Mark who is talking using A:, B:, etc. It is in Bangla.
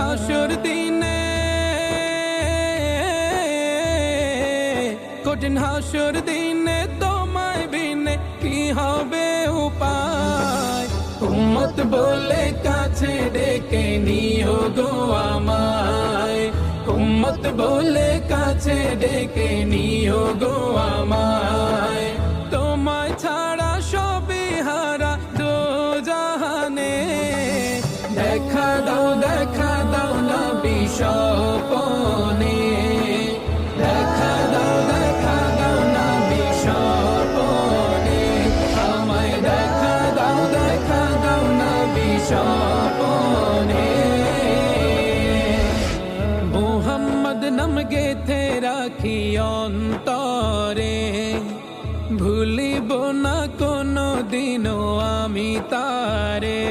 A: হাসর দিনে, কঠিন হাসর দিনে তোমায় বিনে কি হবে উপায়। উম্মত বলে কাছে ডেকে নিও গো আমায়, উম্মত বলে কাছে ডেকে নিও গো আমায়। তোমায় ছাড়া সবই হারা দো জাহানে, দেখা দাও নবী স্বপনে, দেখা দাও নবী স্বপনে, আমায় দেখা দাও নবী স্বপনে। মুহাম্মদ নাম গেথে রাখি অন্তরে, ভুলিব না কোনো দিনও আমি তারে।